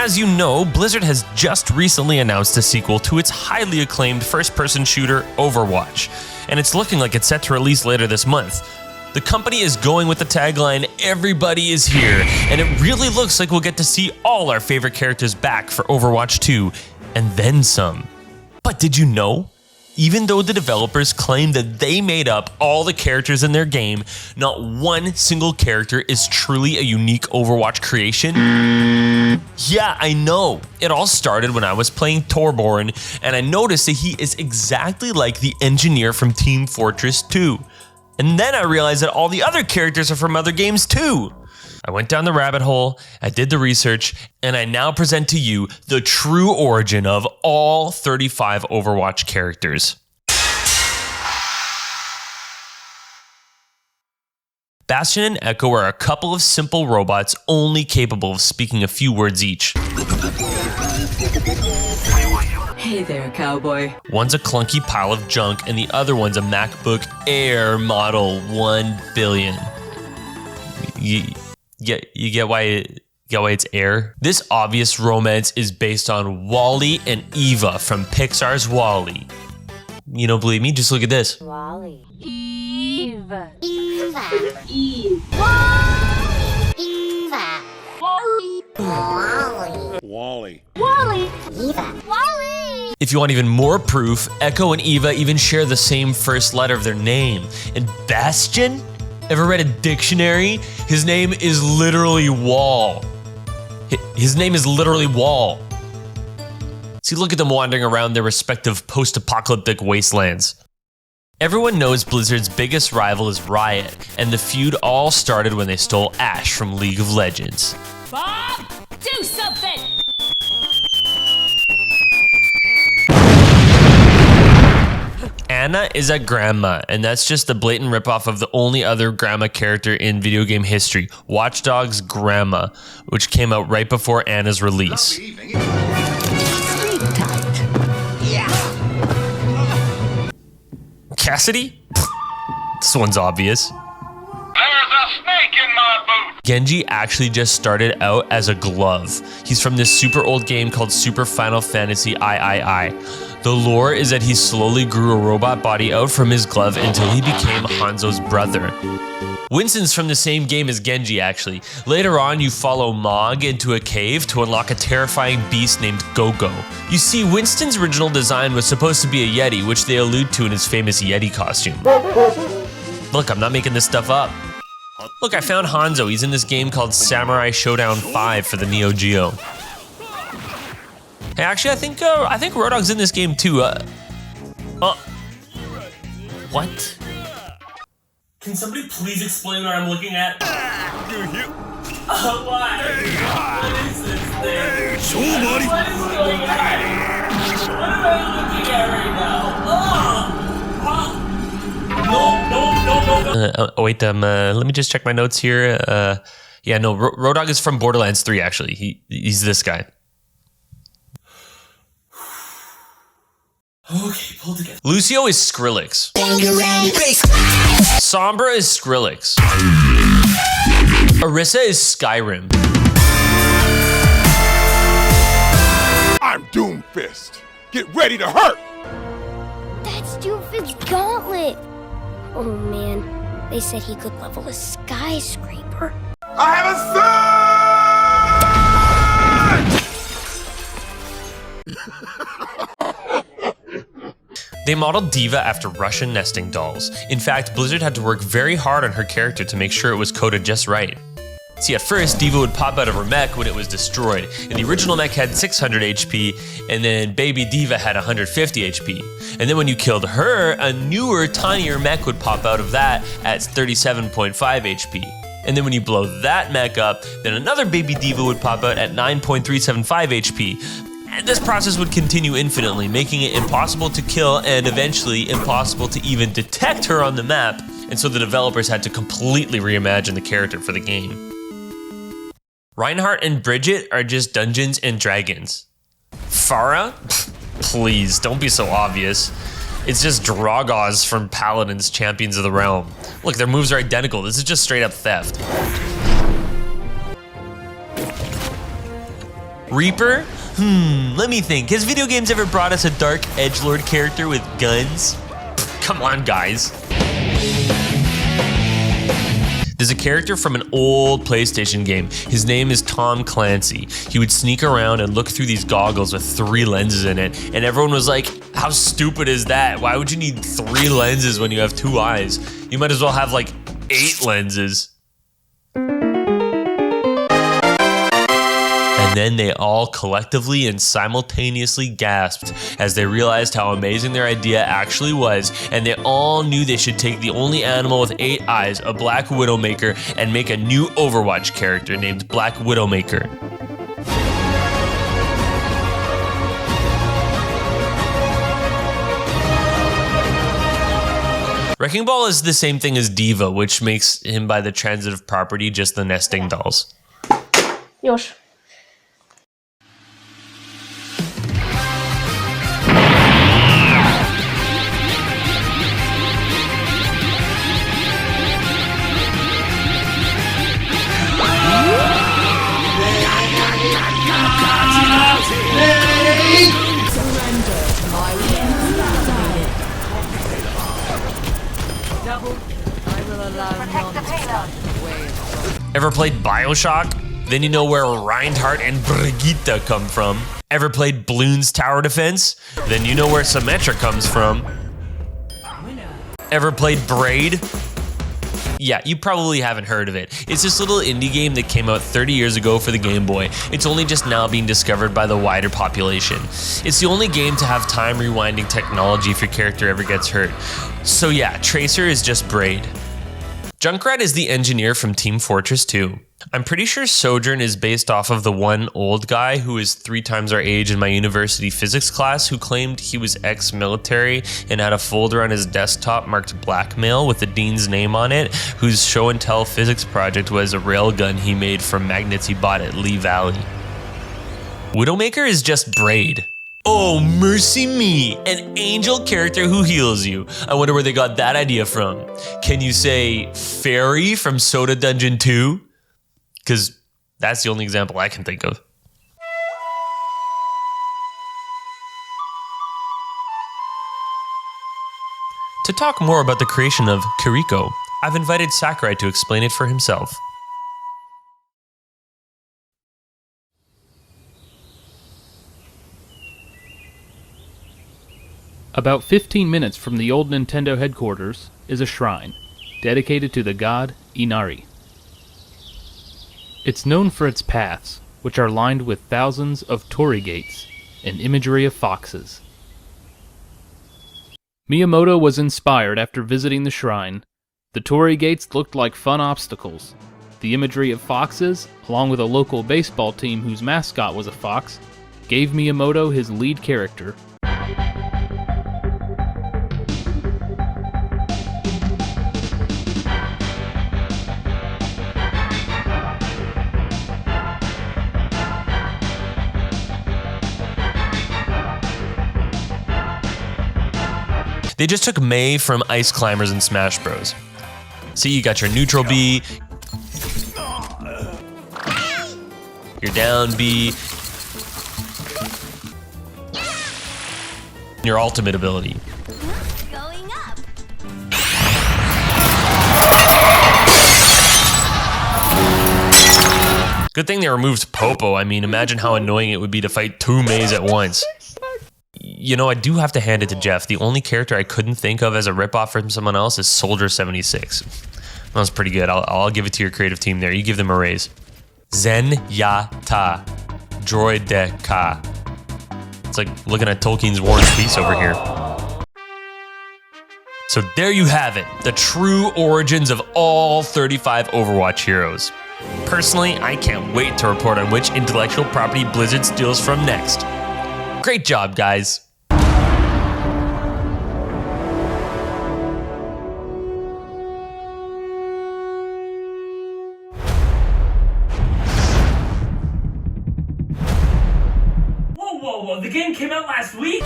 As you know, Blizzard has just recently announced a sequel to its highly acclaimed first-person shooter, Overwatch, and it's looking like it's set to release later this month. The company is going with the tagline, "Everybody is here," and it really looks like we'll get to see all our favorite characters back for Overwatch 2, and then some. But did you know? Even though the developers claim that they made up all the characters in their game, not one single character is truly a unique Overwatch creation. Yeah, I know. It all started when I was playing Torbjorn, and I noticed that he is exactly like the engineer from Team Fortress 2. And then I realized that all the other characters are from other games too. I went down the rabbit hole, I did the research, and I now present to you the true origin of all 35 Overwatch characters. Bastion and Echo are a couple of simple robots only capable of speaking a few words each. Hey there, cowboy. One's a clunky pile of junk, and the other one's a MacBook Air model 1 billion. You get why it's Air? This obvious romance is based on Wall-E and Eva from Pixar's Wall-E. You don't believe me? Just look at this. Wall-E. Eva. Eva. Eve. Eva. Wally. Wall-E. Wally. Eva. Wally. If you want even more proof, Echo and Eva even share the same first letter of their name. And Bastion? Ever read a dictionary? His name is literally Wall. His name is literally Wall. See, look at them wandering around their respective post-apocalyptic wastelands. Everyone knows Blizzard's biggest rival is Riot, and the feud all started when they stole Ashe from League of Legends. Bob, do something. Anna is a grandma, and that's just a blatant ripoff of the only other grandma character in video game history, Watch Dogs' Grandma, which came out right before Anna's release. Cassidy? This one's obvious. There's a snake in my boot! Genji actually just started out as a glove. He's from this super old game called Super Final Fantasy III. The lore is that he slowly grew a robot body out from his glove until he became Hanzo's brother. Winston's from the same game as Genji, actually. Later on, you follow Mog into a cave to unlock a terrifying beast named Go-Go. You see, Winston's original design was supposed to be a Yeti, which they allude to in his famous Yeti costume. Look, I'm not making this stuff up. Look, I found Hanzo. He's in this game called Samurai Showdown 5 for the Neo Geo. Hey, actually, I think Rodog's in this game too. What? Can somebody please explain what I'm looking at? Why? What is this thing? What is going on? What am I looking at right now? No. Wait, let me just check my notes here. Yeah, no, Rodog is from Borderlands 3, actually. He's this guy. Okay, pull together. Lucio is Skrillex. Sombra is Skrillex. Orisa is Skyrim. I'm Doomfist. Get ready to hurt! That's Doomfist's gauntlet. Oh man, they said he could level a skyscraper. I have a son! They modeled Diva after Russian nesting dolls. In fact, Blizzard had to work very hard on her character to make sure it was coded just right. See, at first, Diva would pop out of her mech when it was destroyed, and the original mech had 600 HP, and then baby Diva had 150 HP. And then when you killed her, a newer, tinier mech would pop out of that at 37.5 HP. And then when you blow that mech up, then another baby Diva would pop out at 9.375 HP. And this process would continue infinitely, making it impossible to kill and eventually impossible to even detect her on the map, and so the developers had to completely reimagine the character for the game. Reinhardt and Bridget are just Dungeons and Dragons. Pharah? Please, don't be so obvious. It's just Dragos from Paladin's Champions of the Realm. Look, their moves are identical. This is just straight up theft. Reaper? Let me think. Has video games ever brought us a dark edgelord character with guns? Come on, guys. There's a character from an old PlayStation game. His name is Tom Clancy. He would sneak around and look through these goggles with 3 lenses in it, and everyone was like, how stupid is that? Why would you need 3 lenses when you have 2 eyes? You might as well have like 8 lenses. And then they all collectively and simultaneously gasped as they realized how amazing their idea actually was, and they all knew they should take the only animal with 8 eyes, a Black Widowmaker, and make a new Overwatch character named Black Widowmaker. Wrecking Ball is the same thing as Diva, which makes him by the transitive property just the nesting dolls. Już. Ever played BioShock? Then you know where Reinhardt and Brigitte come from. Ever played Bloons Tower Defense? Then you know where Symmetra comes from. Ever played Braid? Yeah, you probably haven't heard of it. It's this little indie game that came out 30 years ago for the Game Boy. It's only just now being discovered by the wider population. It's the only game to have time rewinding technology if your character ever gets hurt. So yeah, Tracer is just Braid. Junkrat is the engineer from Team Fortress 2. I'm pretty sure Sojourn is based off of the one old guy who is 3 times our age in my university physics class who claimed he was ex-military and had a folder on his desktop marked blackmail with the dean's name on it, whose show and tell physics project was a railgun he made from magnets he bought at Lee Valley. Widowmaker is just Braid. Oh, mercy me, an angel character who heals you. I wonder where they got that idea from. Can you say Fairy from Soda Dungeon 2? Because that's the only example I can think of. To talk more about the creation of Kiriko, I've invited Sakurai to explain it for himself. About 15 minutes from the old Nintendo headquarters is a shrine, dedicated to the god Inari. It's known for its paths, which are lined with thousands of torii gates and imagery of foxes. Miyamoto was inspired after visiting the shrine. The torii gates looked like fun obstacles. The imagery of foxes, along with a local baseball team whose mascot was a fox, gave Miyamoto his lead character. They just took Mei from Ice Climbers and Smash Bros. See, you got your neutral B, your down B, your ultimate ability. Going up. Good thing they removed Popo. I mean, imagine how annoying it would be to fight 2 Meis at once. You know, I do have to hand it to Jeff. The only character I couldn't think of as a ripoff from someone else is Soldier 76. That was pretty good. I'll give it to your creative team there. You give them a raise. Zen-ya-ta. Droid-de-ka. It's like looking at Tolkien's War and Peace over here. So there you have it. The true origins of all 35 Overwatch heroes. Personally, I can't wait to report on which intellectual property Blizzard steals from next. Great job, guys. Whoa, the game came out last week?